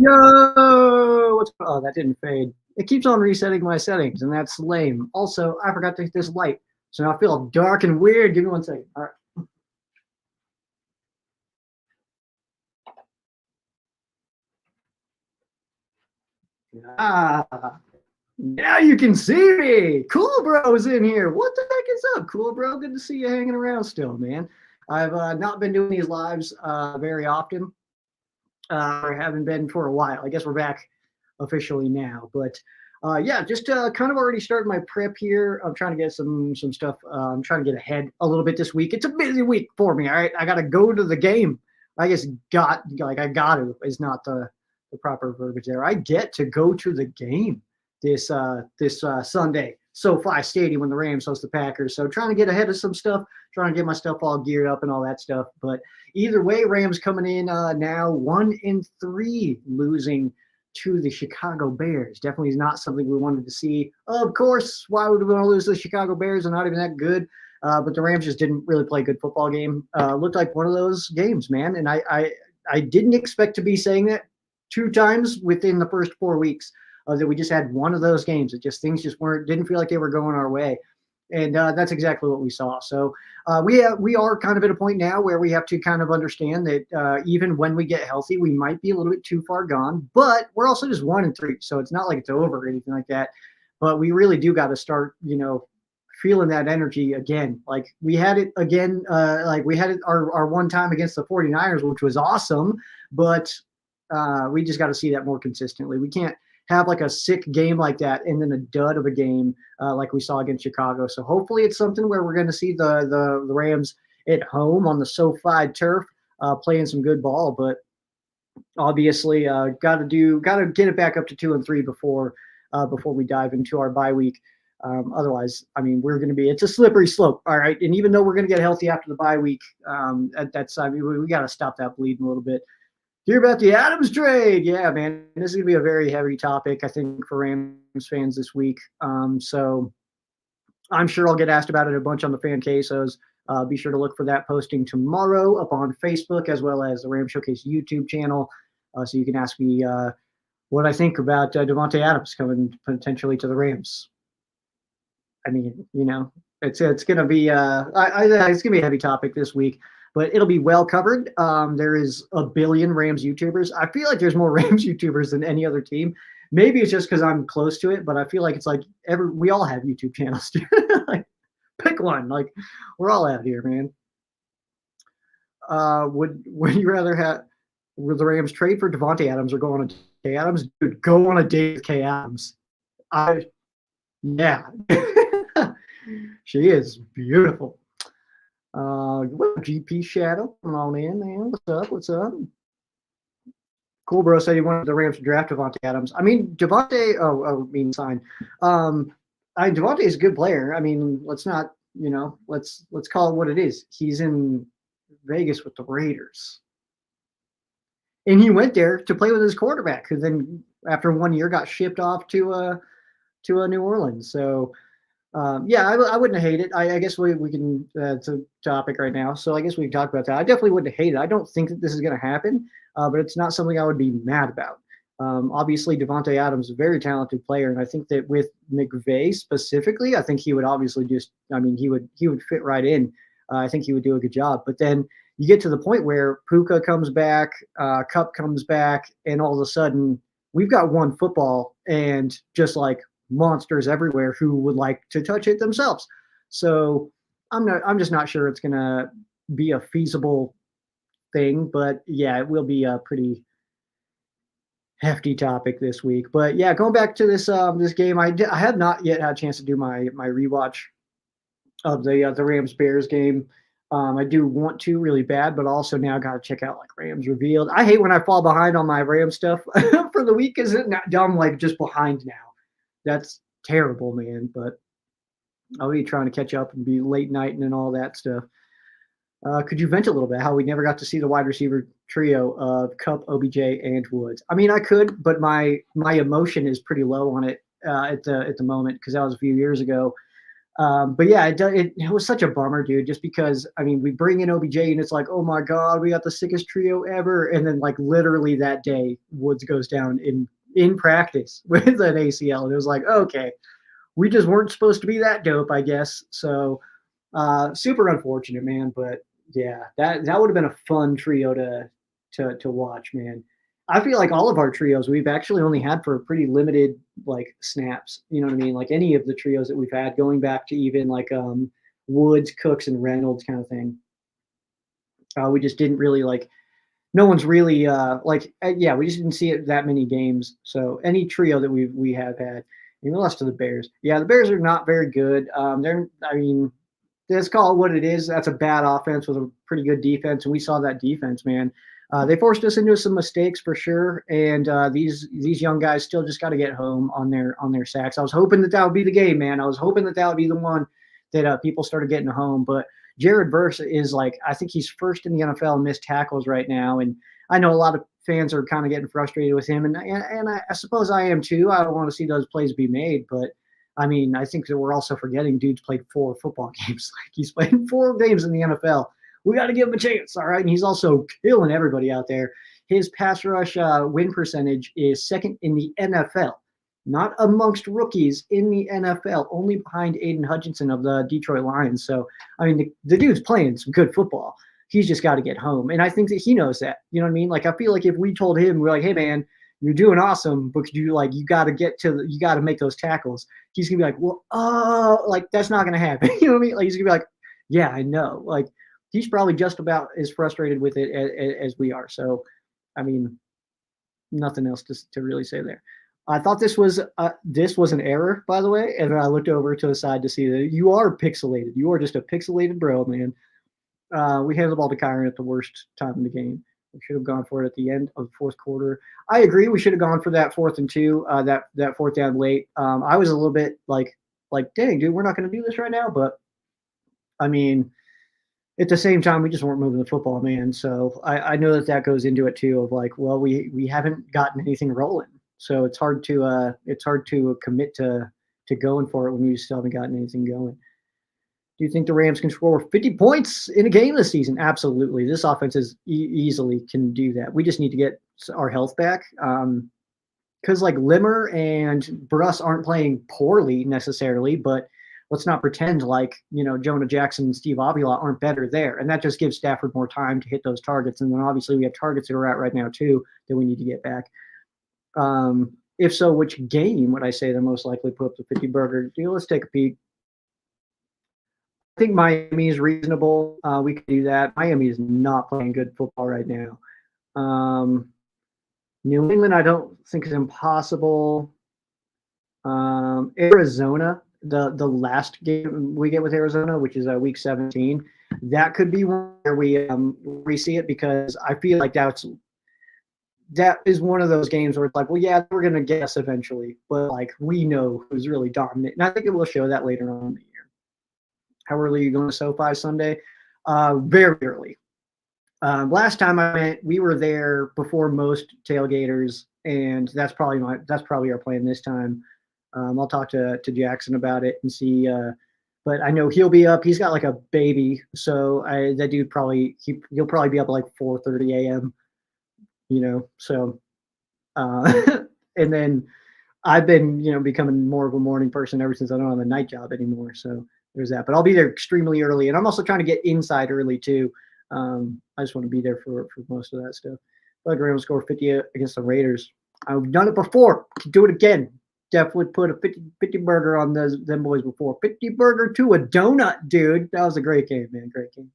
Yo, what's oh that didn't fade. It keeps on resetting my settings, and that's lame. Also, I forgot to hit this light, so now I feel dark and weird. Give me 1 second. All right. Ah, now you can see me. Cool Bro's in here. What the heck is up, Cool Bro? Good to see you hanging around still, man. I've not been doing these lives very often. Or haven't been for a while. I guess we're back officially now. But yeah, just kind of already started my prep here. I'm trying to get some stuff. I'm trying to get ahead a little bit this week. It's a busy week for me. All right, I got to go to the game. I guess I got to is not the proper verbiage there. I get to go to the game this Sunday. SoFi Stadium when the Rams host the Packers. So trying to get ahead of some stuff, trying to get my stuff all geared up and all that stuff. But either way, Rams coming in now 1-3, losing to the Chicago Bears. Definitely is not something we wanted to see. Of course, why would we want to lose to the Chicago Bears? They're not even that good. But the Rams just didn't really play a good football game. Looked like one of those games, man. And I didn't expect to be saying that 2 times within the first 4 weeks. That we just had one of those games. It just things just didn't feel like they were going our way, and that's exactly what we saw. So we are kind of at a point now where we have to kind of understand that even when we get healthy, we might be a little bit too far gone. But we're also just 1-3, so it's not like it's over or anything like that. But we really do got to start, feeling that energy again. Like we had it again, like we had it our one time against the 49ers, which was awesome. But we just got to see that more consistently. We can't have like a sick game like that and then a dud of a game like we saw against Chicago. So hopefully it's something where we're going to see the Rams at home on the SoFi turf playing some good ball. But obviously, got to get it back up to 2-3 before we dive into our bye week. Otherwise, I mean, it's a slippery slope. All right. And even though we're going to get healthy after the bye week, we got to stop that bleeding a little bit. Hear about the Adams trade. Yeah, man. This is going to be a very heavy topic, I think, for Rams fans this week. So I'm sure I'll get asked about it a bunch on the fan quesos. Be sure to look for that posting tomorrow up on Facebook as well as the Ram Showcase YouTube channel. So you can ask me what I think about Davante Adams coming potentially to the Rams. I mean, it's going to be it's going to be a heavy topic this week, but it'll be well covered. There is a billion Rams YouTubers. I feel like there's more Rams YouTubers than any other team. Maybe it's just because I'm close to it, but I feel like it's like we all have YouTube channels. Like, pick one. Like we're all out here, man. Would you rather have the Rams trade for Davante Adams or go on a date with K Adams? Dude, go on a date with K Adams. Yeah. She is beautiful. GP Shadow, come on in, man. What's up? Cool, bro. Said he wanted the Rams to draft Davante Adams. I mean, Davante. Sign. Davante is a good player. I mean, let's not. Let's call it what it is. He's in Vegas with the Raiders, and he went there to play with his quarterback, who then after 1 year got shipped off to New Orleans. So. I wouldn't hate it. I guess we can. It's a topic right now, so I guess we can talk about that. I definitely wouldn't hate it. I don't think that this is going to happen, but it's not something I would be mad about. Obviously, Davante Adams is a very talented player, and I think that with McVay specifically, I think he would obviously he would fit right in. I think he would do a good job. But then you get to the point where Puka comes back, Kupp comes back, and all of a sudden we've got one football, and just like monsters everywhere who would like to touch it themselves. So I'm just not sure it's going to be a feasible thing, but yeah, it will be a pretty hefty topic this week. But yeah, going back to this game, I have not yet had a chance to do my rewatch of the Rams Bears game. I do want to really bad, but also now got to check out like Rams Revealed. I hate when I fall behind on my Rams stuff for the week. Is it not dumb? Like just behind now. That's terrible, man. But I'll be trying to catch up and be late night and all that stuff. Could you vent a little bit how we never got to see the wide receiver trio of Kupp, OBJ, and Woods? I mean, I could, but my emotion is pretty low on it at the moment because that was a few years ago. But yeah, it was such a bummer, dude. Just because I mean, we bring in OBJ and it's like, oh my god, we got the sickest trio ever, and then like literally that day, Woods goes down in practice with an ACL, and it was like, okay, we just weren't supposed to be that dope, I guess. So super unfortunate, man. But yeah, that would have been a fun trio to watch, man. I feel like all of our trios we've actually only had for pretty limited like snaps. You know what I mean? Like any of the trios that we've had, going back to even like Woods, Cooks, and Reynolds kind of thing. We just didn't really like. No one's really yeah, we just didn't see it that many games. So any trio that we have had, and we lost to the Bears. Yeah, the Bears are not very good. They're I mean, let's call it what it is. That's a bad offense with a pretty good defense, and we saw that defense, man. They forced us into some mistakes for sure, and these young guys still just got to get home on their sacks. I was hoping that would be the game, man. I was hoping that would be the one that people started getting home. But Jared Verse is like, I think he's first in the NFL in missed tackles right now, and I know a lot of fans are kind of getting frustrated with him, and I suppose I am too. I don't want to see those plays be made, but I mean, I think that we're also forgetting dude's played 4 football games. Like he's played 4 games in the NFL. We got to give him a chance, all right? And he's also killing everybody out there. His pass rush win percentage is second in the NFL, not amongst rookies in the NFL, only behind Aiden Hutchinson of the Detroit Lions. So, I mean, the dude's playing some good football. He's just got to get home. And I think that he knows that. You know what I mean? Like, I feel like if we told him, we're like, hey, man, you're doing awesome, but you got to make those tackles. He's going to be like, well, like, that's not going to happen. You know what I mean? Like, he's going to be like, yeah, I know. Like, he's probably just about as frustrated with it as we are. So, I mean, nothing else to really say there. I thought this was an error, by the way, and then I looked over to the side to see that you are pixelated. You are just a pixelated bro, man. We handed the ball to Kyron at the worst time in the game. We should have gone for it at the end of the fourth quarter. I agree. We should have gone for that 4th and 2, that fourth down late. I was a little bit like, dang, dude, we're not going to do this right now. But I mean, at the same time, we just weren't moving the football, man. So I know that goes into it too. Of like, well, we haven't gotten anything rolling, so it's hard to commit to going for it when we still haven't gotten anything going. Do you think the Rams can score 50 points in a game this season? Absolutely. This offense is easily can do that. We just need to get our health back. Because like Limmer and Bruss aren't playing poorly necessarily, but let's not pretend like, Jonah Jackson and Steve Avila aren't better there. And that just gives Stafford more time to hit those targets. And then obviously we have targets that are out right now too that we need to get back. If so, which game would I say they're most likely put up the 50 burger? Let's take a peek. I think Miami is reasonable. We could do that. Miami is not playing good football right now. New England, I don't think is impossible. Arizona, the last game we get with Arizona, which is week 17, that could be where we see it, because I feel like that is one of those games where it's like, well, yeah, we're gonna guess eventually, but like we know who's really dominant, and I think it will show that later on in the year. How early are you going to SoFi Sunday? Very early. Last time I went, we were there before most tailgaters, and that's probably our plan this time. I'll talk to Jackson about it and see. But I know he'll be up. He's got like a baby, so that dude he'll probably be up at like 4:30 a.m. So, and then I've been becoming more of a morning person ever since I don't have a night job anymore. So there's that. But I'll be there extremely early, and I'm also trying to get inside early too. I just want to be there for most of that stuff. But Graham score 50 against the Raiders. I've done it before. Can do it again. Definitely put a 50 burger on them boys before. 50 burger to a donut, dude. That was a great game, man. Great game.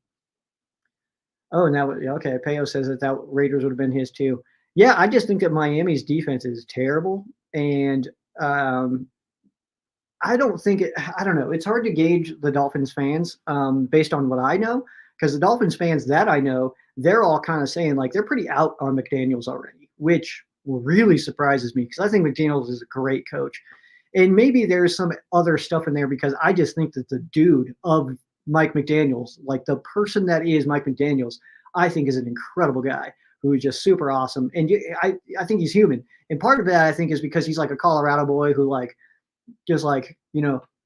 Oh, now okay. Payo says that Raiders would have been his too. Yeah, I just think that Miami's defense is terrible, and I don't think I don't know. It's hard to gauge the Dolphins fans based on what I know, because the Dolphins fans that I know, they're all kind of saying like they're pretty out on McDaniels already, which really surprises me, because I think McDaniels is a great coach. And maybe there's some other stuff in there, because I just think that the dude of Mike McDaniels, like the person that is Mike McDaniels, I think is an incredible guy who is just super awesome. And I think he's human. And part of that, I think, is because he's like a Colorado boy who like just like,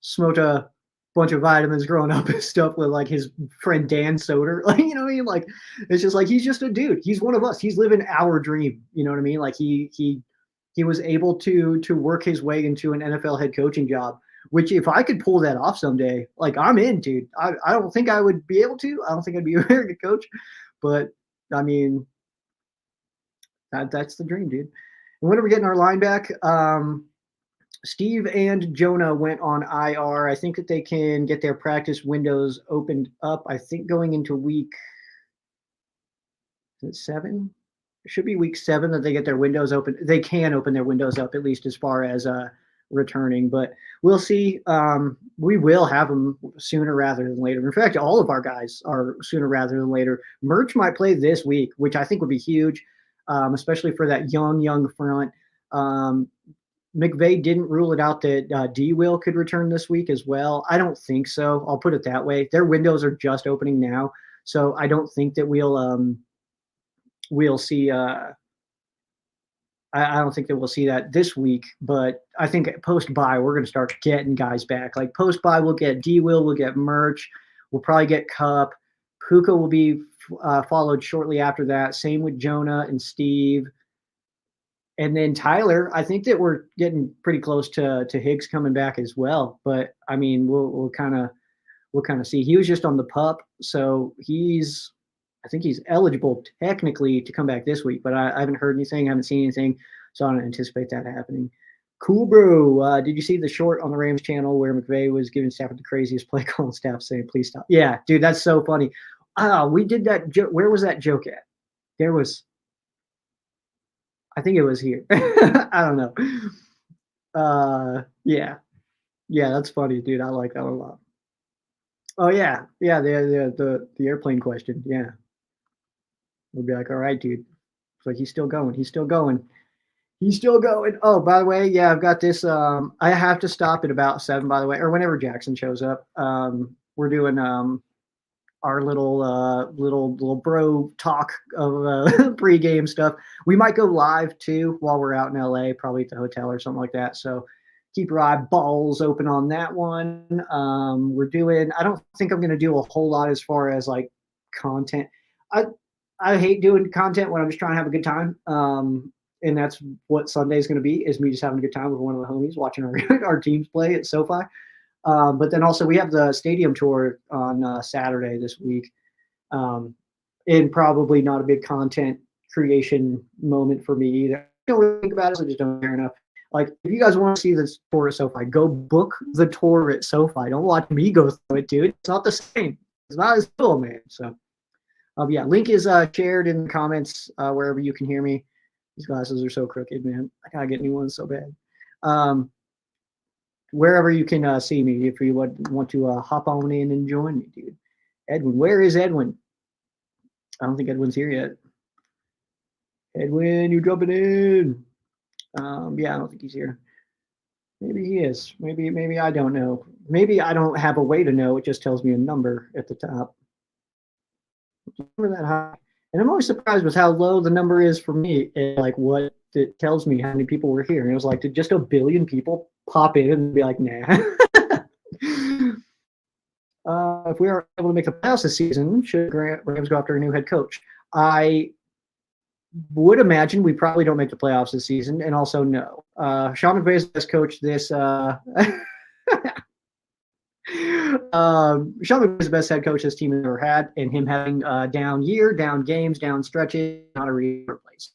smoked a bunch of vitamins growing up and stuff with like his friend Dan Soder. Like, you know what I mean? Like, it's just like he's just a dude. He's one of us. He's living our dream. You know what I mean? Like he was able to work his way into an NFL head coaching job. Which if I could pull that off someday, like I'm in, dude. I don't think I would be able to. I don't think I'd be a very good coach, but I mean that's the dream, dude. And when are we getting our line back? Steve and Jonah went on IR. I think that they can get their practice windows opened up. I think going into week 7. It should be week 7 that they get their windows open. They can open their windows up at least as far as returning, but we'll see. We will have them sooner rather than later. In fact, all of our guys are sooner rather than later. Merch might play this week, which I think would be huge, especially for that young front. McVay didn't rule it out that D. Will could return this week as well. I don't think so. I'll put it that way. Their windows are just opening now, so I don't think that we'll see. I don't think that we'll see that this week, but I think post bye we're going to start getting guys back. Like post bye, we'll get D. Will, we'll get Merch, we'll probably get Cup. Puka will be followed shortly after that. Same with Jonah and Steve. And then Tyler, I think that we're getting pretty close to Higgs coming back as well. But I mean, we'll kind of see. He was just on the pup, so I think he's eligible technically to come back this week. But I haven't heard anything, haven't seen anything, so I don't anticipate that happening. Cool, bro. Did you see the short on the Rams channel where McVay was giving Stafford the craziest play call and staff saying, "Please stop"? Yeah, dude, that's so funny. We did that joke. Where was that joke at? There was. I think it was here. I don't know. Yeah, that's funny, dude. I like that a lot. Oh yeah, the airplane question. Yeah, we'll be like, all right, dude. It's like he's still going. He's still going. He's still going. Oh, by the way, yeah, I've got this. I have to stop at about 7. By the way, or whenever Jackson shows up. We're doing our little bro talk of pregame stuff. We might go live too while we're out in LA, probably at the hotel or something like that. So keep your eyeballs open on that one. I don't think I'm going to do a whole lot as far as like content. I hate doing content when I'm just trying to have a good time. And that's what Sunday is going to be, is me just having a good time with one of the homies watching our teams play at SoFi. But then also we have the stadium tour on Saturday this week, and probably not a big content creation moment for me either. I don't really think about it, so I just don't care enough. Like, if you guys want to see the tour at SoFi, go book the tour at SoFi. Don't watch me go through it, dude. It's not the same. It's not as cool, man. So, yeah, link is shared in the comments wherever you can hear me. These glasses are so crooked, man. I gotta get new ones so bad. Wherever you can see me, if you want to hop on in and join me, dude. Edwin, where is Edwin? I don't think Edwin's here yet. Edwin, you jumping in? Yeah, I don't think he's here. Maybe he is. Maybe I don't know. Maybe I don't have a way to know. It just tells me a number at the top. Number that high. And I'm always surprised with how low the number is for me, and like what it tells me how many people were here. And it was like, did just a billion people pop in and be like, nah. If we are able to make the playoffs this season, should Rams go after a new head coach? I would imagine we probably don't make the playoffs this season, and also no. Sean McVay is the best coach this. Sean McVay is the best head coach this team has ever had, and him having down year, down games, down stretches, not a replace.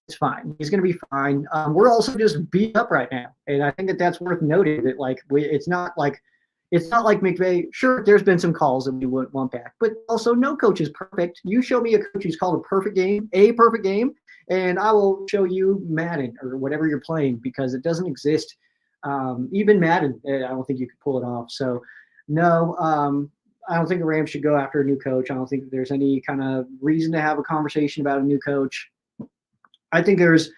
It's fine. He's going to be fine. We're also just beat up right now, and I think that that's worth noting. That like it's not like McVay. Sure, there's been some calls that we would want back, but also no coach is perfect. You show me a coach who's called a perfect game, and I will show you Madden or whatever you're playing, because it doesn't exist. Even Madden, I don't think you could pull it off. So no, I don't think the Rams should go after a new coach. I don't think there's any kind of reason to have a conversation about a new coach. I think there's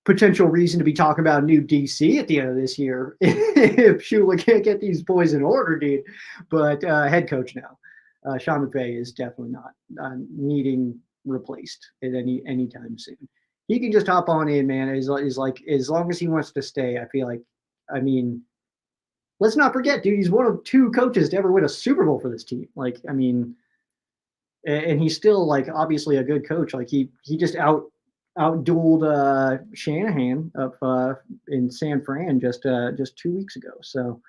potential reason to be talking about a new DC at the end of this year if Shula can't get these boys in order, dude. But head coach now, Sean McVay is definitely not needing replaced at any time soon. He can just hop on in, man. Is like as long as he wants to stay. I feel like, I mean, let's not forget, dude, he's one of 2 coaches to ever win a Super Bowl for this team. Like, I mean, and he's still like obviously a good coach. Like he just outdueled Shanahan up in San Fran just 2 weeks ago. So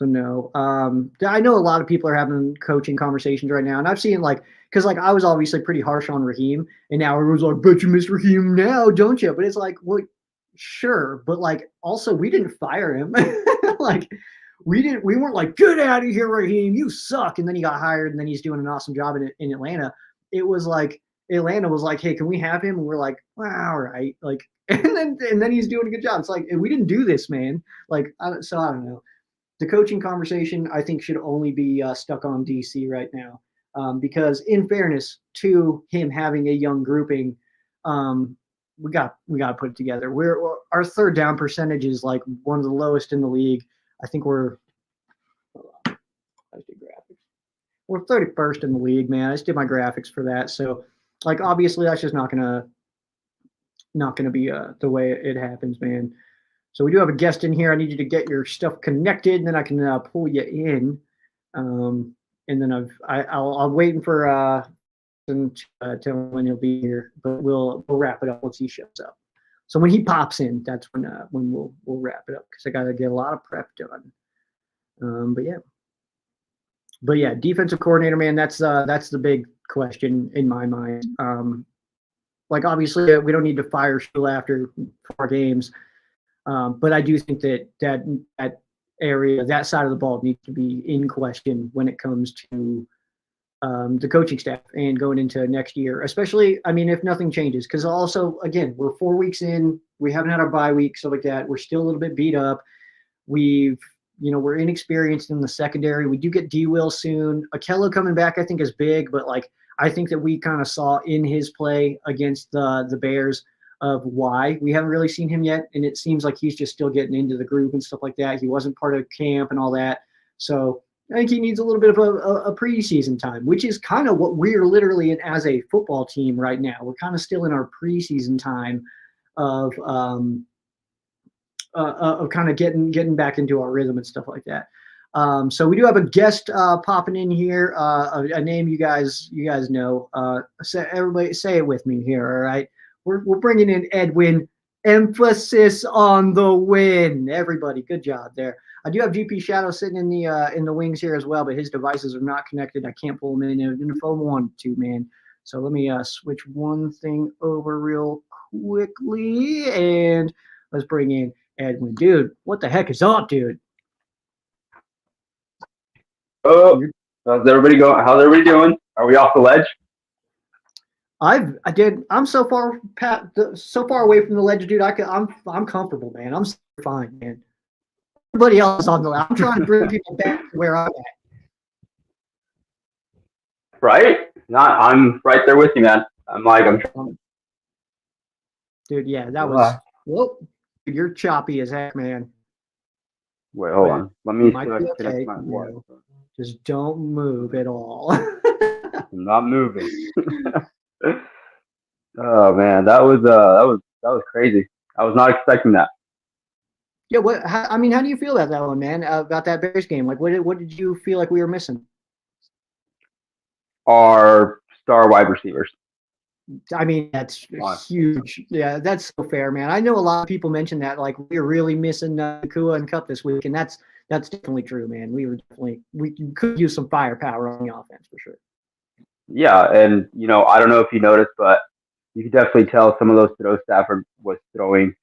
no, I know a lot of people are having coaching conversations right now, and I've seen like because like I was obviously pretty harsh on Raheem, and now everyone's like, "Bet you miss Raheem now, don't you?" But it's like, well, sure, but like also we didn't fire him, like we weren't like, "Get out of here, Raheem, you suck," and then he got hired, and then he's doing an awesome job in Atlanta. It was like Atlanta was like, "Hey, can we have him?" And we're like, well, "All right," like, and then he's doing a good job. It's like we didn't do this, man. Like, so I don't know the coaching conversation, I think, should only be stuck on DC right now. Because, in fairness to him having a young grouping, we got to put it together. Our third down percentage is like one of the lowest in the league. I think we're 31st in the league, man. I just did my graphics for that, so like obviously that's just not gonna be the way it happens, man. So we do have a guest in here. I need you to get your stuff connected, and then I can pull you in. And then I'm waiting for tell him when he'll be here, but we'll wrap it up once he shows up. So when he pops in, that's when we'll wrap it up because I got to get a lot of prep done. But yeah, defensive coordinator, man. That's the big question in my mind. Like obviously we don't need to fire Shula after 4 games. But I do think that area, that side of the ball needs to be in question when it comes to the coaching staff and going into next year, especially, I mean, if nothing changes. Because also, again, we're 4 weeks in. We haven't had our bye week, stuff like that. We're still a little bit beat up. We're inexperienced in the secondary. We do get D-Will soon. Akello coming back, I think, is big. But, like, I think that we kind of saw in his play against the Bears of why we haven't really seen him yet, and it seems like he's just still getting into the groove and stuff like that. He wasn't part of camp and all that, so I think he needs a little bit of a preseason time, which is kind of what we're literally in as a football team right now. We're kind of still in our preseason time of kind of getting back into our rhythm and stuff like that. So we do have a guest popping in here, a name you guys know. Everybody say it with me here, all right? We're bringing in Edwin. Emphasis on the win. Everybody, good job there. I do have GP Shadow sitting in the wings here as well, but his devices are not connected. I can't pull them in if I wanted to, man. So let me switch one thing over real quickly, and let's bring in Edwin. Dude, what the heck is up, dude? Oh, how's everybody going? How's everybody doing? Are we off the ledge? I'm so far away from the ledge, dude. I'm comfortable, man. I'm fine, man. Everybody else on the ledge. I'm trying to bring people back to where I'm at. Right? I'm right there with you, man. Dude, yeah, that was. Whoop, you're choppy as heck, man. Wait, hold on. Let me connect my voice. Just don't move at all. I'm not moving. Oh man, that was crazy. I was not expecting that. Yeah, how do you feel about that one, man? About that Bears game? Like, what did you feel like we were missing? Our star wide receivers. I mean, that's huge. Yeah, that's so fair, man. I know a lot of people mention that, like, we're really missing Nacua and Kupp this week, and that's definitely true, man. We could use some firepower on the offense for sure. Yeah, and I don't know if you noticed, but you could definitely tell some of those throws Stafford was throwing.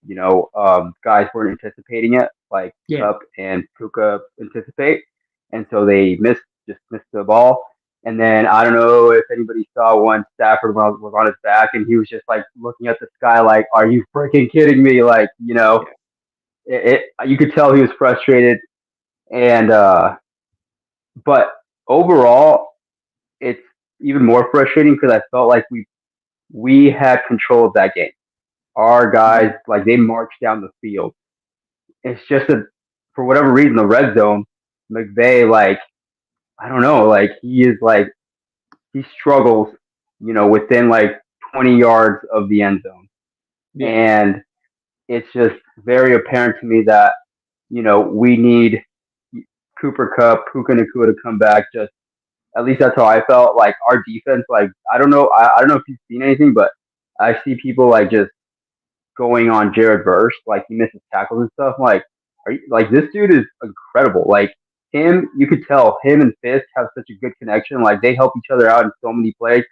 Guys weren't anticipating it, like Kupp and Puka anticipate, and so they missed the ball. And then I don't know if anybody saw one Stafford was on his back and he was just like looking at the sky like, "Are you freaking kidding me?" Like, you could tell he was frustrated. And but overall, it's even more frustrating because I felt like we had control of that game. Our guys, like, they marched down the field. It's just for whatever reason, the red zone, McVay, like, I don't know, like, he struggles, within like 20 yards of the end zone. Yeah. And it's just very apparent to me that, we need Cooper Kupp, Puka Nakua to come back. Just at least that's how I felt. Like our defense, like I don't know, I don't know if you've seen anything, but I see people like just going on Jared Verse, like he misses tackles and stuff. I'm like, are you like this dude is incredible. Like him, you could tell him and Fisk have such a good connection. Like they help each other out in so many plays.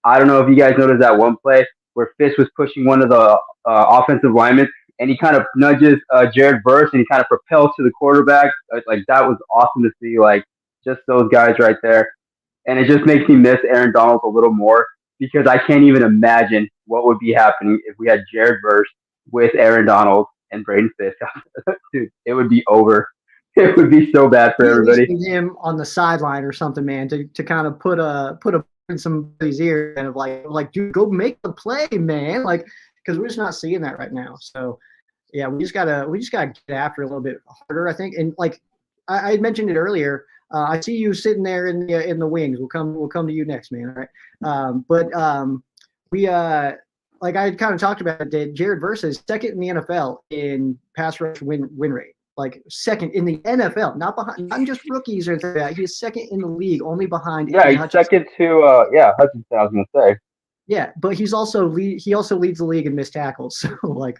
I don't know if you guys noticed that one play where Fisk was pushing one of the offensive linemen and he kind of nudges Jared Verse and he kind of propels to the quarterback. Like that was awesome to see. Like just those guys right there, and it just makes me miss Aaron Donald a little more because I can't even imagine what would be happening if we had Jared Verse with Aaron Donald and Braden Fisk. Dude, it would be over. It would be so bad for everybody. Him on the sideline or something, man, to kind of put a in somebody's ear and of like, dude, go make the play, man. Like, because we're just not seeing that right now. So, yeah, we just gotta get after it a little bit harder, I think. And like I had mentioned it earlier. I see you sitting there in the wings. We'll come to you next, man. All right. We like I kind of talked about it. Jared Verse is second in the NFL in pass rush win rate. Like second in the NFL, not just rookies or anything like that. He's second in the league, only behind. Yeah, he's second to Hutchinson. I was gonna say. Yeah, but he also leads the league in missed tackles. So like.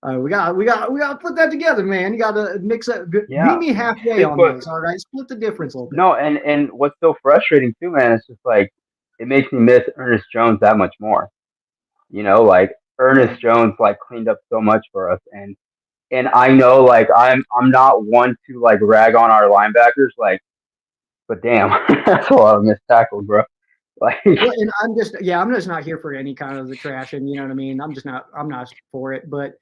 We got to put that together, man. You got to mix up. Meet me halfway on this, all right? Split the difference a little bit. No, and what's so frustrating too, man, it's just like it makes me miss Ernest Jones that much more. You know, like Ernest Jones like cleaned up so much for us, and I know like I'm not one to like rag on our linebackers, like, but damn, that's a lot of missed tackles, bro. Like, and I'm just not here for any kind of the trash, and you know what I mean. I'm not for it, but.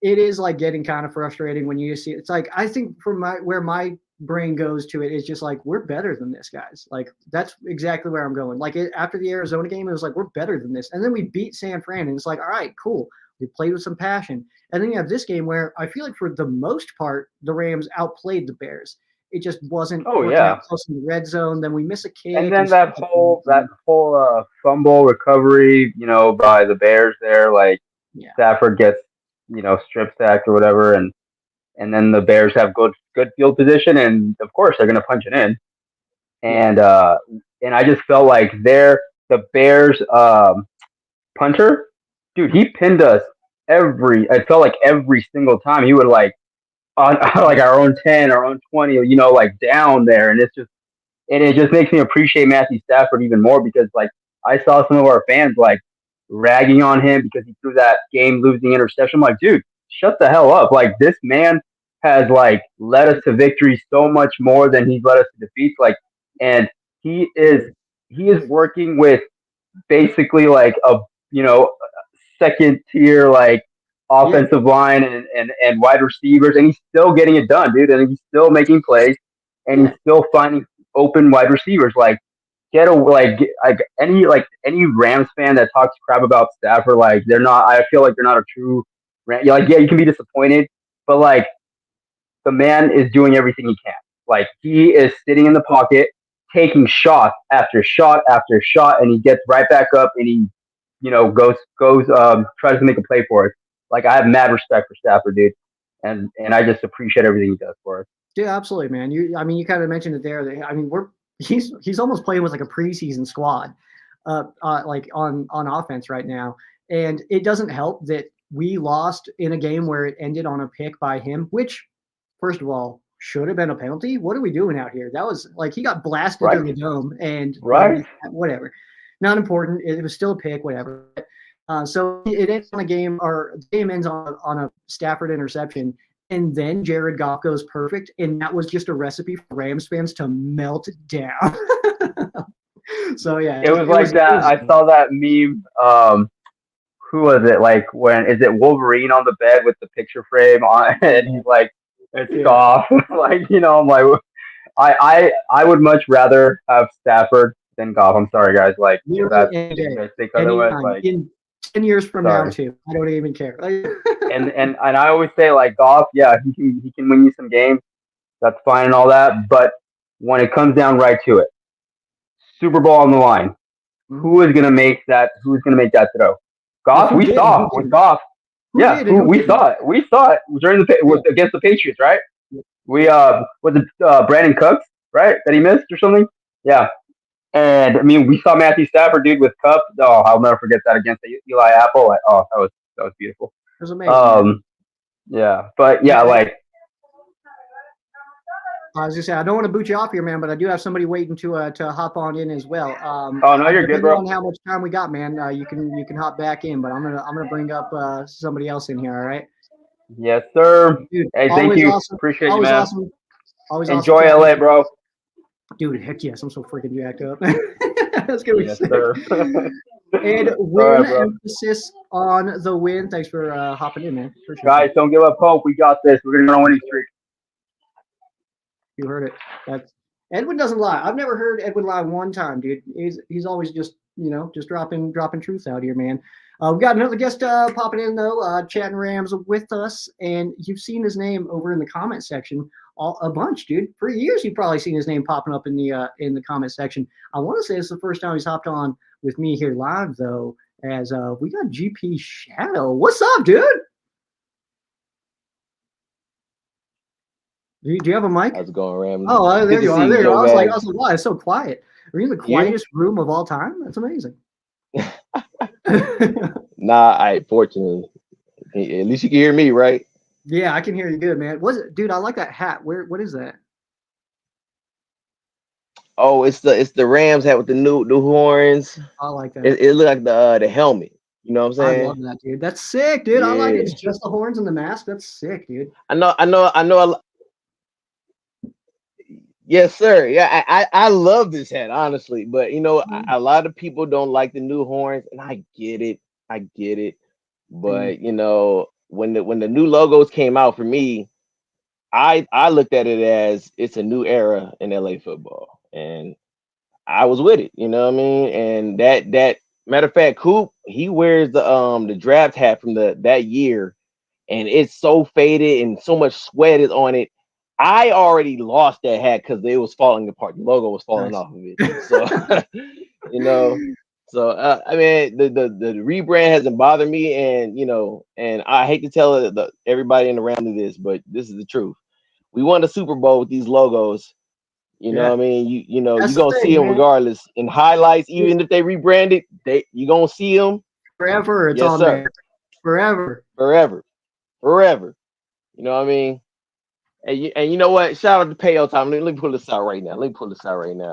It is like getting kind of frustrating when you see it. It's like I think where my brain goes to it is just like we're better than this, guys. Like that's exactly where I'm going. Like after the Arizona game, it was like we're better than this, and then we beat San Fran, and it's like all right, cool. We played with some passion, and then you have this game where I feel like for the most part the Rams outplayed the Bears. It just wasn't. Oh yeah. Close in the red zone. Then we miss a kick, and then that whole fumble recovery, you know, by the Bears there, like Stafford gets. Strip sacked or whatever, and then the Bears have good field position, and of course they're gonna punch it in. And I just felt like the Bears punter, dude, he pinned us I felt like every single time he would like on like our own 10, our own 20, like down there, and it just makes me appreciate Matthew Stafford even more because like I saw some of our fans like ragging on him because he threw that game-losing interception. I'm like, dude, shut the hell up. Like, this man has, like, led us to victory so much more than he's led us to defeats. Like, and he is working with basically, like, a second-tier, like, offensive line and wide receivers, and he's still getting it done, dude. And he's still making plays, and he's still finding open wide receivers. Like, any Rams fan that talks crap about Stafford, like they're not. I feel like they're not a true. You can be disappointed, but like the man is doing everything he can. Like he is sitting in the pocket, taking shot after shot after shot, and he gets right back up and he, goes tries to make a play for us. Like I have mad respect for Stafford, dude, and I just appreciate everything he does for us. Yeah, absolutely, man. You kind of mentioned it there. He's almost playing with like a preseason squad, like on offense right now, and it doesn't help that we lost in a game where it ended on a pick by him, which, first of all, should have been a penalty. What are we doing out here? That was like he got blasted in the dome, and whatever, not important. It was still a pick, whatever. So it ends on a game, or the game ends on a Stafford interception. And then Jared Goff goes perfect, and that was just a recipe for Rams fans to melt down. So yeah, it was that. I saw that meme. Who was it? Like is it Wolverine on the bed with the picture frame on, and he's like, "It's Goff." Like I'm like, I would much rather have Stafford than Goff. I'm sorry, guys. Like that's otherwise. Like 10 years from now too. I don't even care. and I always say like Goff, yeah, he can win you some games. That's fine and all that. But when it comes down right to it, Super Bowl on the line, who is gonna make that throw? Goff, we saw with Goff. We saw it. We saw it during against the Patriots, right? We was it Brandon Cooks, right? That he missed or something? Yeah. And I mean, we saw Matthew Stafford, dude, with Cup. Oh, I'll never forget that against Eli Apple. Like, oh, that was beautiful. It was amazing, man. Yeah, but yeah, Hey, like I was just saying, I don't want to boot you off here, man, but I do have somebody waiting to hop on in as well. oh no, you're good, Depending bro. on how much time we got, man, you can hop back in, but I'm gonna bring up somebody else in here. All right, Yes, sir. dude. Hey, thank Always you. awesome. Appreciate you, Always man. awesome. Always awesome. Enjoy LA, bro. Dude, heck yes, I'm so freaking jacked up. That's gonna be Yes, sick. sir. And All win, right, bro. emphasis on the win. Thanks for hopping in, man. Appreciate Guys, you. don't give up hope. We got this. We're gonna go on a winning streak. You heard it. That's Edwin doesn't lie. I've never heard Edwin lie one time, dude. He's always just just dropping truth out here, man. We got another guest popping in though, chatting Rams with us, and you've seen his name over in the comment section a bunch, dude. For years, you've probably seen his name popping up in the comment section. I want to say it's the first time he's hopped on with me here live though, as we got GP Shadow. What's up, dude? Do you have a mic? How's it going, Ram? Oh, there Good you to are. see There you Joe are. I Bags. was like, wow, it's so quiet. Are you in the You hear me? quietest room of all time? That's amazing. Nah, fortunately. At least you can hear me, right? Yeah, I can hear you good, man. Was it, dude? I like that hat. What is that? Oh, it's the Rams hat with the new horns. I like that. It look like the helmet. You know what I'm I saying? love that, dude. That's sick, dude. I like it. Yeah. It's just the horns and the mask. That's sick, dude. I know. Yes, sir. Yeah, I love this hat, honestly. But a lot of people don't like the new horns, and I get it. I get it. But when the new logos came out for me, I looked at it as it's a new era in LA football, and I was with it. You know what I mean? And that matter of fact, Coop, he wears the draft hat from that year, and it's so faded and so much sweat is on it. I already lost that hat because it was falling apart. The logo was falling Nice. off of it. So So I mean, the rebrand hasn't bothered me, and and I hate to tell everybody in the round of this, but this is the truth. We won the Super Bowl with these logos. You know what I mean? You're That's gonna the see thing, them man. regardless in highlights, even if they rebrand it. You gonna see them Forever. It's yes, on sir. there. Forever. Forever. You know what I mean? And you know what? Shout out to Payo Time. Let me pull this out right now.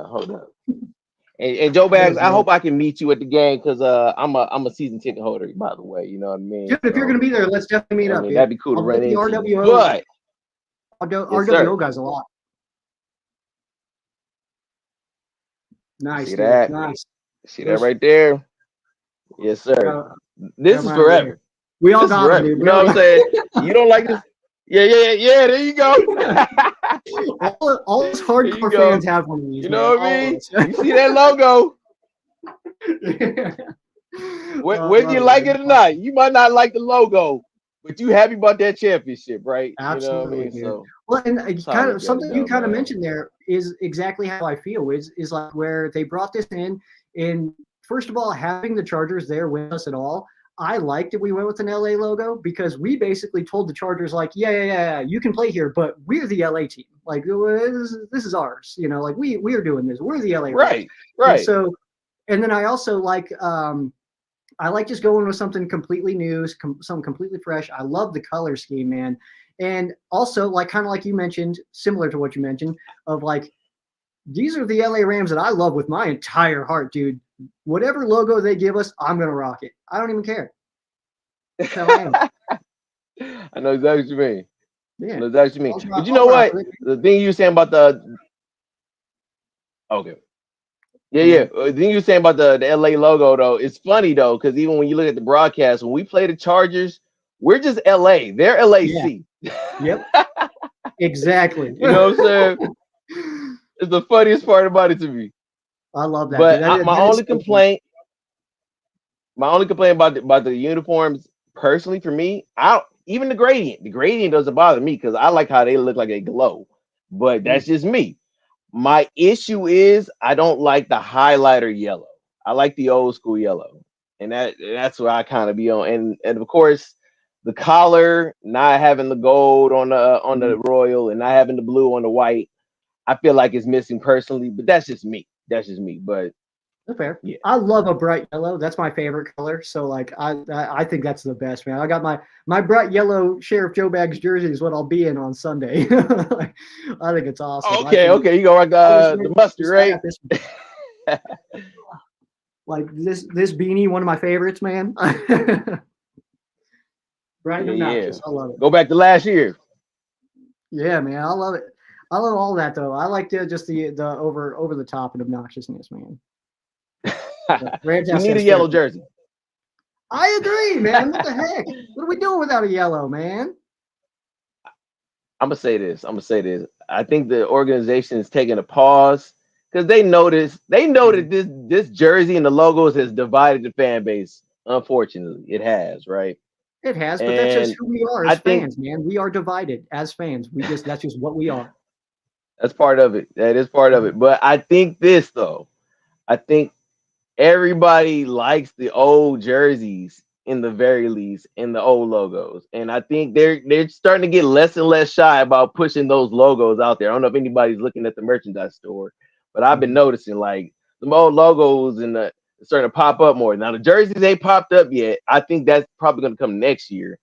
Hold up. And Joe Bags, I hope I can meet you at the game because I'm a season ticket holder, by the way. You know what I mean? Dude, if you're gonna be there, let's definitely meet up. Dude. That'd be cool to run into. RWO, But RWO guys a lot. Nice, see that? Nice. See that right there? Yes, sir. This is forever. We all got it, dude. You know what I'm saying? You don't like this? Yeah. There you go. all those hardcore fans have one of these. You know what I mean? You see that logo? Whether you like it or not, you might not like the logo, but you happy about that championship, right? Absolutely. You know well, what I mean? and kind of something you kind of mentioned there is exactly how I feel. Is like where they brought this in, and first of all, having the Chargers there with us at all. I liked that we went with an LA logo because we basically told the Chargers, like, yeah, you can play here, but we're the LA team. Like, this is ours. Like we're doing this. We're the LA. Right. And so, and then I also like, I like just going with something completely new, something completely fresh. I love the color scheme, man. And also, like, kind of like you mentioned, similar to what you mentioned, of like, these are the LA Rams that I love with my entire heart, dude. Whatever logo they give us, I'm gonna rock it. I don't even care. That's how I am. I know exactly what you mean. Yeah. I know exactly what you mean. But you know what? The thing you were saying about the Yeah. The thing you were saying about the LA logo though, it's funny though, because even when you look at the broadcast, when we play the Chargers, we're just LA. They're LAC. Yep. Exactly. You know what I'm saying? It's the funniest part about it to me. I love that. But my only complaint about the uniforms, personally, for me, even the gradient doesn't bother me because I like how they look like they glow. But that's just me. My issue is I don't like the highlighter yellow. I like the old school yellow, and that's where I kind of be on. And of course, the collar not having the gold on the royal and not having the blue on the white, I feel like it's missing personally. But that's just me. But that's fair. Yeah. I love a bright yellow. That's my favorite color. So like I think that's the best, man. I got my bright yellow Sheriff Joe Bags jersey is what I'll be in on Sunday. Like, I think it's awesome. Okay, you go like the mustard, right? Like this beanie, one of my favorites, man. Bright and obnoxious. I love it. Go back to last year. Yeah, man, I love it. I love all that though. I like the over the top and obnoxiousness, man. You need a yellow jersey. I agree, man. What the heck? What are we doing without a yellow, man? I'm gonna say this. I think the organization is taking a pause because they noticed that this jersey and the logos has divided the fan base. Unfortunately, it has, right? It has, but that's just who we are as fans, man. We are divided as fans. That's just what we are. That's part of it. That is part of it. But I think this though. I think everybody likes the old jerseys in the very least, in the old logos. And I think they're starting to get less and less shy about pushing those logos out there. I don't know if anybody's looking at the merchandise store, but I've been noticing like the old logos and the starting to pop up more. Now the jerseys ain't popped up yet. I think that's probably going to come next year.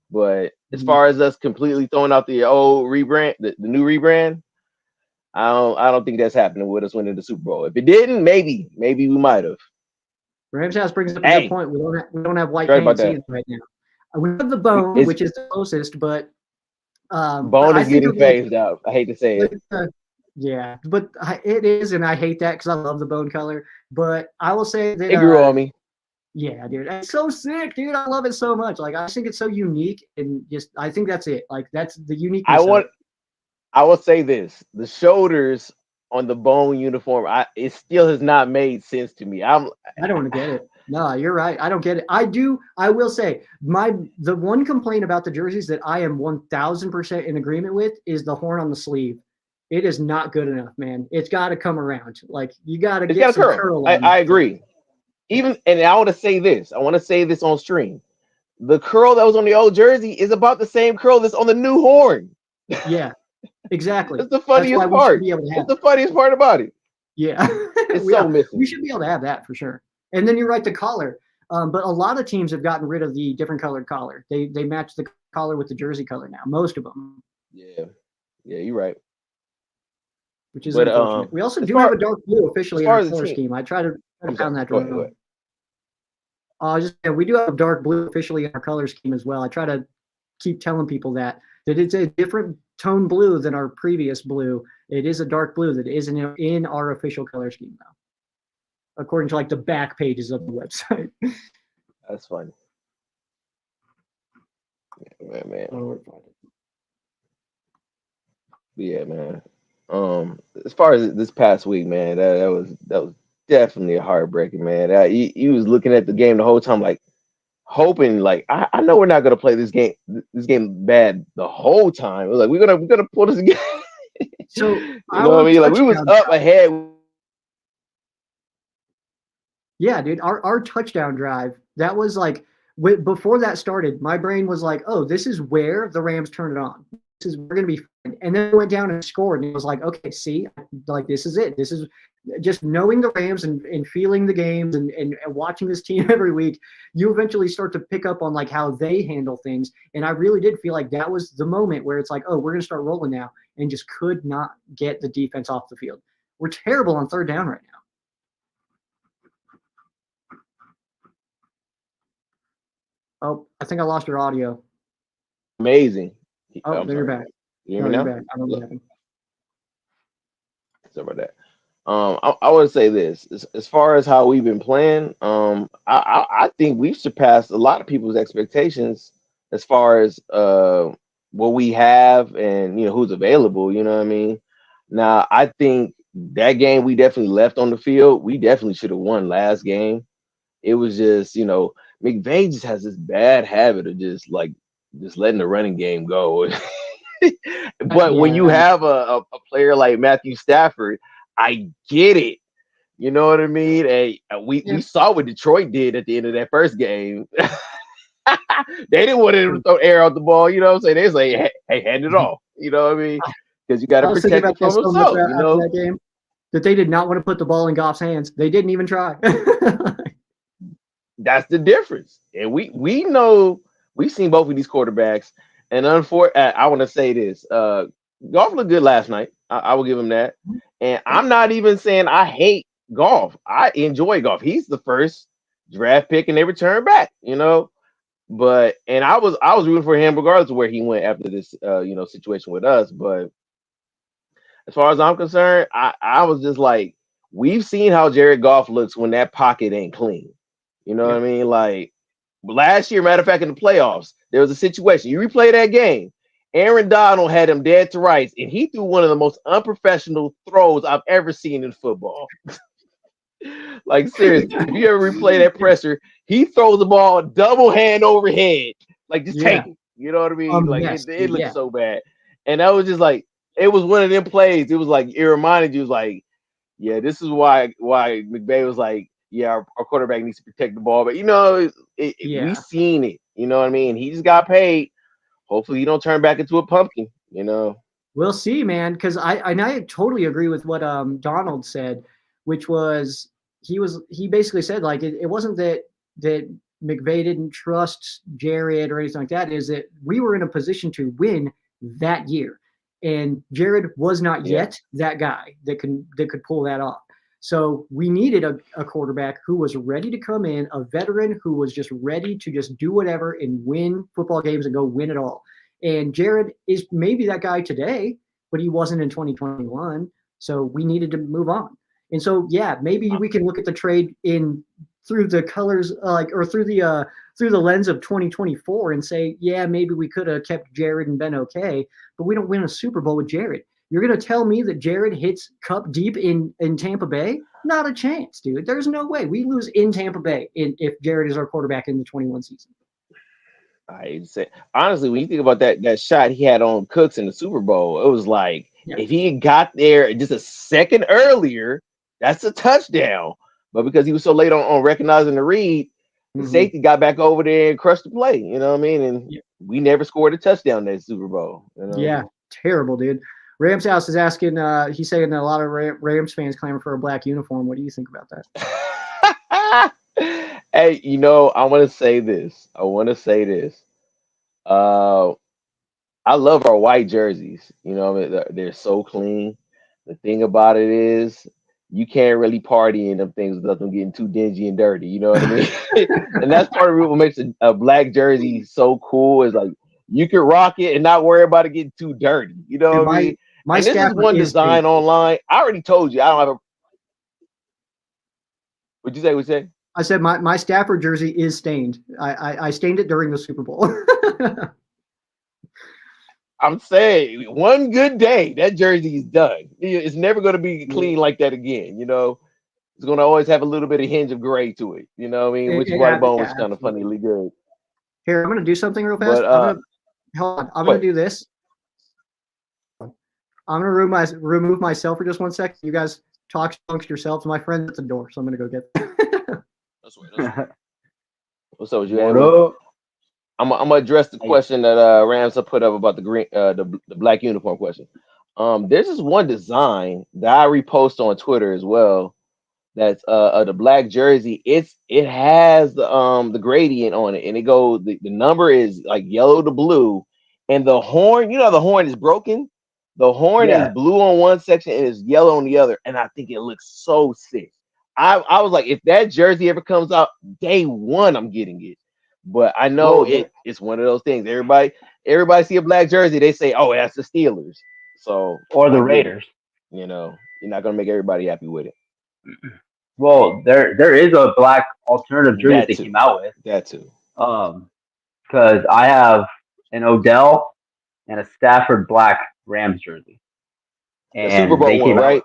But as far as us completely throwing out the old rebrand, the new rebrand, I don't think that's happening with us winning the Super Bowl. If it didn't, maybe we might have. Rams House brings up a good point. We don't have white paint season right now. We have the bone, which is the closest, but bone is getting phased out. I hate to say it. Yeah, but it is, and I hate that because I love the bone color. But I will say that it grew on me. Yeah, dude, it's so sick, dude. I love it so much. Like, I think it's so unique, and just I think that's it. Like, that's the uniqueness. I will say this: the shoulders on the bone uniform, it still has not made sense to me. I don't get it. No, you're right. I don't get it. I will say the one complaint about the jerseys that I am 1000% in agreement with is the horn on the sleeve. It is not good enough, man. It's got to come around. Like, you got to get some curl on I agree. And I want to say this. I want to say this on stream. The curl that was on the old jersey is about the same curl that's on the new horn. Yeah, exactly. That's the funniest part. It's the funniest part about it. Yeah. It's so missing. We should be able to have that for sure. And then you're right, the collar. But a lot of teams have gotten rid of the different colored collar. They match the collar with the jersey color now. Most of them. Yeah, you're right. Which is unfortunate. We also do have a dark blue officially in our color scheme. I try to pound that drum. We do have a dark blue officially in our color scheme as well. I try to keep telling people that it's a different tone blue than our previous blue. It is a dark blue that isn't in our official color scheme now, according to like the back pages of the website. That's funny. Yeah, man. Yeah, man. As far as this past week, man, that was definitely a heartbreaking, man. He was looking at the game the whole time, like hoping, like I know we're not gonna play this game bad the whole time. It was like we're gonna pull this game. So you know what I mean? Like we was up ahead. Yeah, dude. Our touchdown drive, that was like before that started, my brain was like, oh, this is where the Rams turn it on. We're going to be fine. And then we went down and scored, and it was like, okay, see, like this is it. This is just knowing the Rams and feeling the games and watching this team every week. You eventually start to pick up on like how they handle things. And I really did feel like that was the moment where it's like, oh, we're going to start rolling now, and just could not get the defense off the field. We're terrible on third down right now. Oh, I think I lost your audio. Amazing. Oh, there you're back. You hear me now? Back. I don't know what happened. Sorry about that. I would say this: as far as how we've been playing, I think we've surpassed a lot of people's expectations as far as what we have and who's available. You know what I mean? Now, I think that game we definitely left on the field. We definitely should have won last game. It was just McVay just has this bad habit of just letting the running game go. But when you have a player like Matthew Stafford, I get it. You know what I mean? And we saw what Detroit did at the end of that first game. They didn't want him to throw air out the ball, you know what I'm saying? They say, hey, hand it off. You know what I mean? Because you got to protect it from himself, you know? That game, that they did not want to put the ball in Goff's hands. They didn't even try. That's the difference. And we know, we've seen both of these quarterbacks. And I want to say this. Goff looked good last night. I will give him that. And I'm not even saying I hate Goff. I enjoy Goff. He's the first draft pick and they return back, you know. But and I was rooting for him regardless of where he went after this situation with us. But as far as I'm concerned, I was just like, we've seen how Jared Goff looks when that pocket ain't clean. You know what I mean? Like last year, matter of fact, in the playoffs, there was a situation. You replay that game. Aaron Donald had him dead to rights, and he threw one of the most unprofessional throws I've ever seen in football. Like seriously, if you ever replay that presser, he throws the ball double hand overhead, like just take it. You know what I mean? Like it looked so bad, and that was just like it was one of them plays. It was like it reminded you, like, yeah, this is why McVay was like, yeah, our quarterback needs to protect the ball, but you know, we seen it. You know what I mean? He just got paid. Hopefully, he don't turn back into a pumpkin. You know, we'll see, man. Because I totally agree with what Donald said, which was he basically said like it wasn't that McVay didn't trust Jared or anything like that. Is that we were in a position to win that year, and Jared was not yet that guy that could pull that off. So we needed a quarterback who was ready to come in, a veteran who was just ready to just do whatever and win football games and go win it all. And Jared is maybe that guy today, but he wasn't in 2021. So we needed to move on. And so, yeah, maybe we can look at the trade through the colors, or through the lens of 2024 and say, yeah, maybe we could have kept Jared and been okay, but we don't win a Super Bowl with Jared. You're going to tell me that Jared hits cup deep in Tampa Bay? Not a chance, dude. There's no way. We lose in Tampa Bay if Jared is our quarterback in the 21 season. I say honestly, when you think about that shot he had on Cooks in the Super Bowl, it was like if he had got there just a second earlier, that's a touchdown. But because he was so late on recognizing the read, the safety got back over there and crushed the play. You know what I mean? And we never scored a touchdown in that Super Bowl. You know? Yeah, terrible, dude. Rams House is asking, he's saying that a lot of Rams fans clamor for a black uniform. What do you think about that? Hey, you know, I want to say this. I love our white jerseys. You know, they're so clean. The thing about it is you can't really party in them things without them getting too dingy and dirty. You know what I mean? And that's part of what makes a black jersey so cool is like you can rock it and not worry about it getting too dirty. You know what I mean? And this is one design online. I already told you I don't have a. What'd you say? What'd you say? I said my Stafford jersey is stained. I stained it during the Super Bowl. I'm saying one good day, that jersey is done. It's never going to be clean like that again. You know, it's going to always have a little bit of hinge of gray to it. You know what I mean? Which is why the bone was kind of funnily good. Here, I'm going to do something real fast. Hold on. I'm going to do this. I'm going to remove myself for just 1 second. You guys talk amongst yourselves. My friend's at the door, so I'm going to go get them. That's weird. What's up with you, Andrew? I'm gonna address the question that Ramsa put up about the black uniform question. There's this one design that I repost on Twitter as well. That's the black jersey. It has the gradient on it, and it goes the number is like yellow to blue, and the horn. You know, the horn is broken. The horn is blue on one section and is yellow on the other, and I think it looks so sick. I was like, if that jersey ever comes out, day one, I'm getting it. But I know it's one of those things. Everybody see a black jersey, they say, "Oh, that's the Steelers." So or the Raiders. You know, you're not gonna make everybody happy with it. Well, there is a black alternative jersey they came out with. That too. Because I have an Odell and a Stafford black Rams jersey. And the Super Bowl one, right?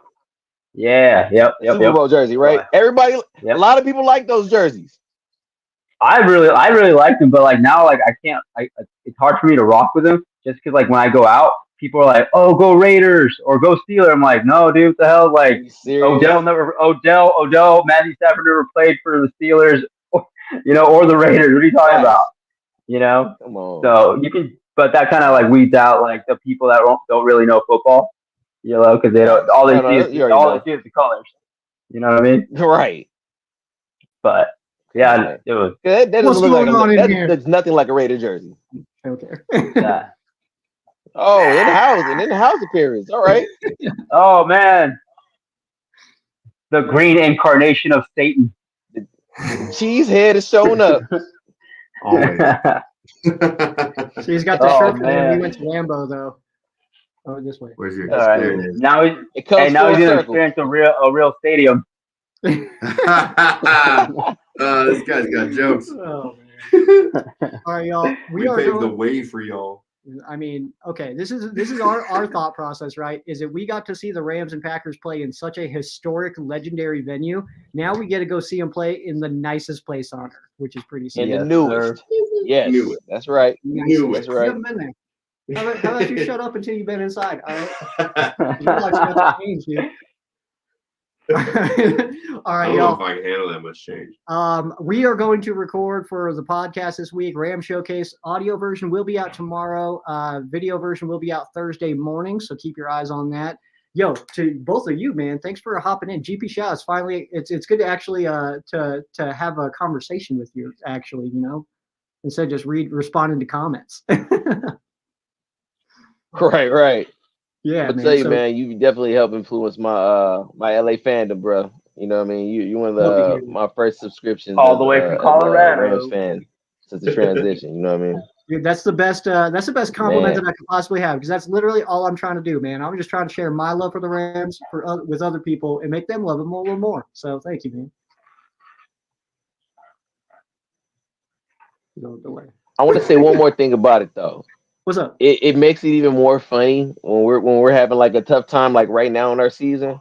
Yeah, yep. Super Bowl jersey, right? Everybody, a lot of people like those jerseys. I really like them, but like now, like I can't. It's hard for me to rock with them just because like when I go out, people are like, "Oh, go Raiders" or "Go Steelers." I'm like, "No, dude, what the hell?" Like Odell, Matthew Stafford never played for the Steelers, you know, or the Raiders. What are you talking about? You know, Come on. so you can, but that kind of like weeds out like the people that don't really know football. You know, because they don't. All they see is you already know. the colors. You know what I mean? Right. But yeah, it was. That doesn't What's look going on in here? That's nothing like a Raider jersey. Okay. Yeah. Oh, in the house appearance. All right. Oh man, the green incarnation of Satan. The cheese head is showing up. Always. So he's got the Oh, shirt on. man. He went to Lambeau though. Oh, this way. Where's your? All That's right. There it is. Now he's It comes now full he's gonna circle. experience a real stadium. This guy's got jokes. Oh man. All right, y'all. We are paved the going. way for y'all. I mean, okay, this is our thought process, right? Is that we got to see the Rams and Packers play in such a historic, legendary venue. Now we get to go see them play in the nicest place on earth, which is pretty And sick. the newest. Yes. Knew it. That's right. Knew That's You right. haven't been there. How about you shut up until you've been inside? All right. Your life's about to change, dude. All I right, don't know y'all. if I can handle that much change. We are going to record for the podcast this week. Ram Showcase audio version will be out tomorrow. Video version will be out Thursday morning, so keep your eyes on that. Yo, to both of you, man, thanks for hopping in. GP Shouts, finally, it's good to actually to have a conversation with you. Actually, you know, instead of just responding to comments. Right. Yeah, I'll man. tell you, So- man, you definitely helped influence my my LA fandom, bro. You know what I mean? You're one Love to of hear it. my first subscriptions All the way from as a Colorado. Rams fan since the transition. You know what I mean? Dude, that's the best compliment Man. that I could possibly have, because that's literally all I'm trying to do, man. I'm just trying to share my love for the Rams with other people and make them love them a little more. So thank you, man. Go the way. I want to say one more thing about it though. What's up? It makes it even more funny when we're having like a tough time like right now in our season.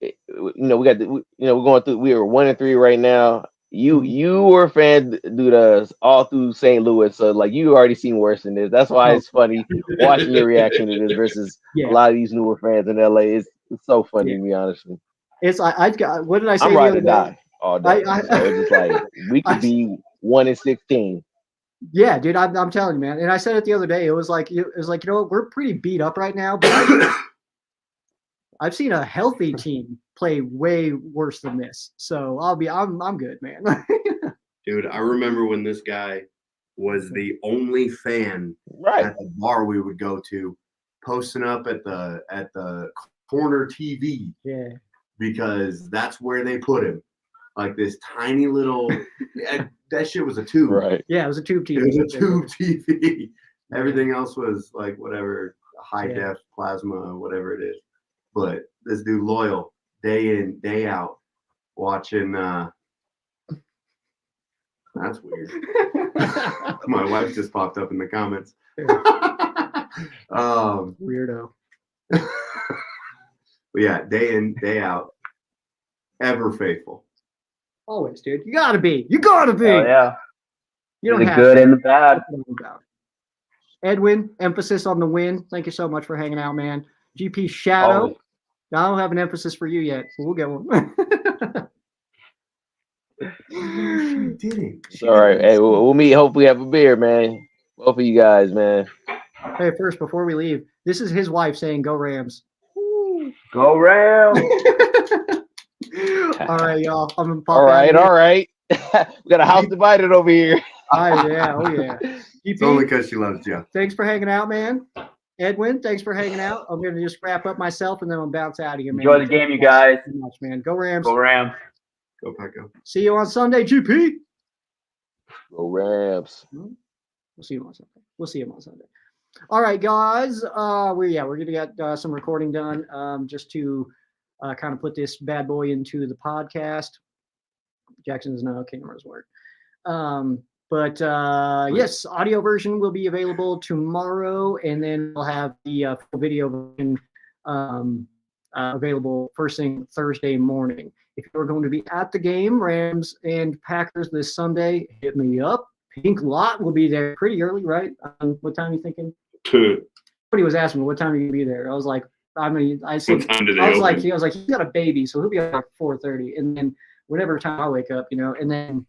We got we're going through. We are 1-3 right now. You were a fan, dude, all through St. Louis, so like you already seen worse than this. That's why it's funny watching your reaction to this versus a lot of these newer fans in LA. It's so funny to me, honestly. It's I got what did I say? I'm the ride other or day? die all day. So it's just like we could be 1-16. Yeah, dude, I'm telling you, man. And I said it the other day. It was like you know what? We're pretty beat up right now, but I've seen a healthy team play way worse than this. So I'm good, man. Dude, I remember when this guy was the only fan Right. at the bar we would go to, posting up at the corner TV Yeah. because that's where they put him. Like this tiny little that shit was a tube. Right. Yeah, it was a tube It TV. was a tube TV. Everything else was like whatever high def plasma, whatever it is. But this dude loyal, day in, day out, watching that's weird. My wife just popped up in the comments. Weirdo. But yeah, day in, day out, ever faithful. Always, dude. You gotta be. You gotta be. Oh yeah. You don't The have good to. and the bad. Edwin, emphasis on the win. Thank you so much for hanging out, man. GP Shadow. Always. I don't have an emphasis for you yet, but we'll get one. She didn't. It's all right. Hey, we'll meet. Hopefully, have a beer, man. Both of you guys, man. Hey, first, before we leave, this is his wife saying, "Go Rams." Go Rams. All right, y'all. I'm gonna pop All out of right. here. We got a house divided over here. Oh yeah. It's only GP, because she loves Jeff. thanks for hanging out, man. Edwin, thanks for hanging out. I'm gonna just wrap up myself and then I'll bounce out of here, man. Enjoy the game, you guys. Thank you so much, man. Go Rams. Go Rams. Go Paco. See you on Sunday, GP. Go Rams. We'll see you on Sunday. All right, guys. We're gonna get some recording done just to kind of put this bad boy into the podcast. Jackson doesn't know how cameras work. But yes, audio version will be available tomorrow, and then we'll have the full video version available first thing Thursday morning. If you're going to be at the game, Rams and Packers this Sunday, hit me up. Pink Lot will be there pretty early, right? What time are you thinking? Somebody was asking me what time are you gonna be there. I was like, I said, What time do they I was open? like, he's got a baby, so he'll be up like 4:30, and then whatever time I wake up, and then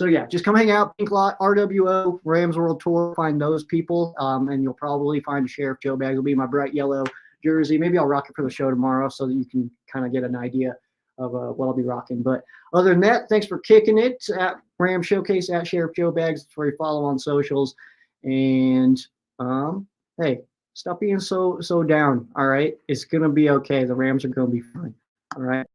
So yeah, just come hang out, Pink Lot, RWO, Rams World Tour, find those people, and you'll probably find Sheriff Joe Bags. Will be my bright yellow jersey. Maybe I'll rock it for the show tomorrow so that you can kind of get an idea of what I'll be rocking. But other than that, thanks for kicking it at Ram Showcase at Sheriff Joe Bags. That's where you follow on socials. And hey, stop being so down. All right, it's gonna be okay. The Rams are gonna be fine. All right.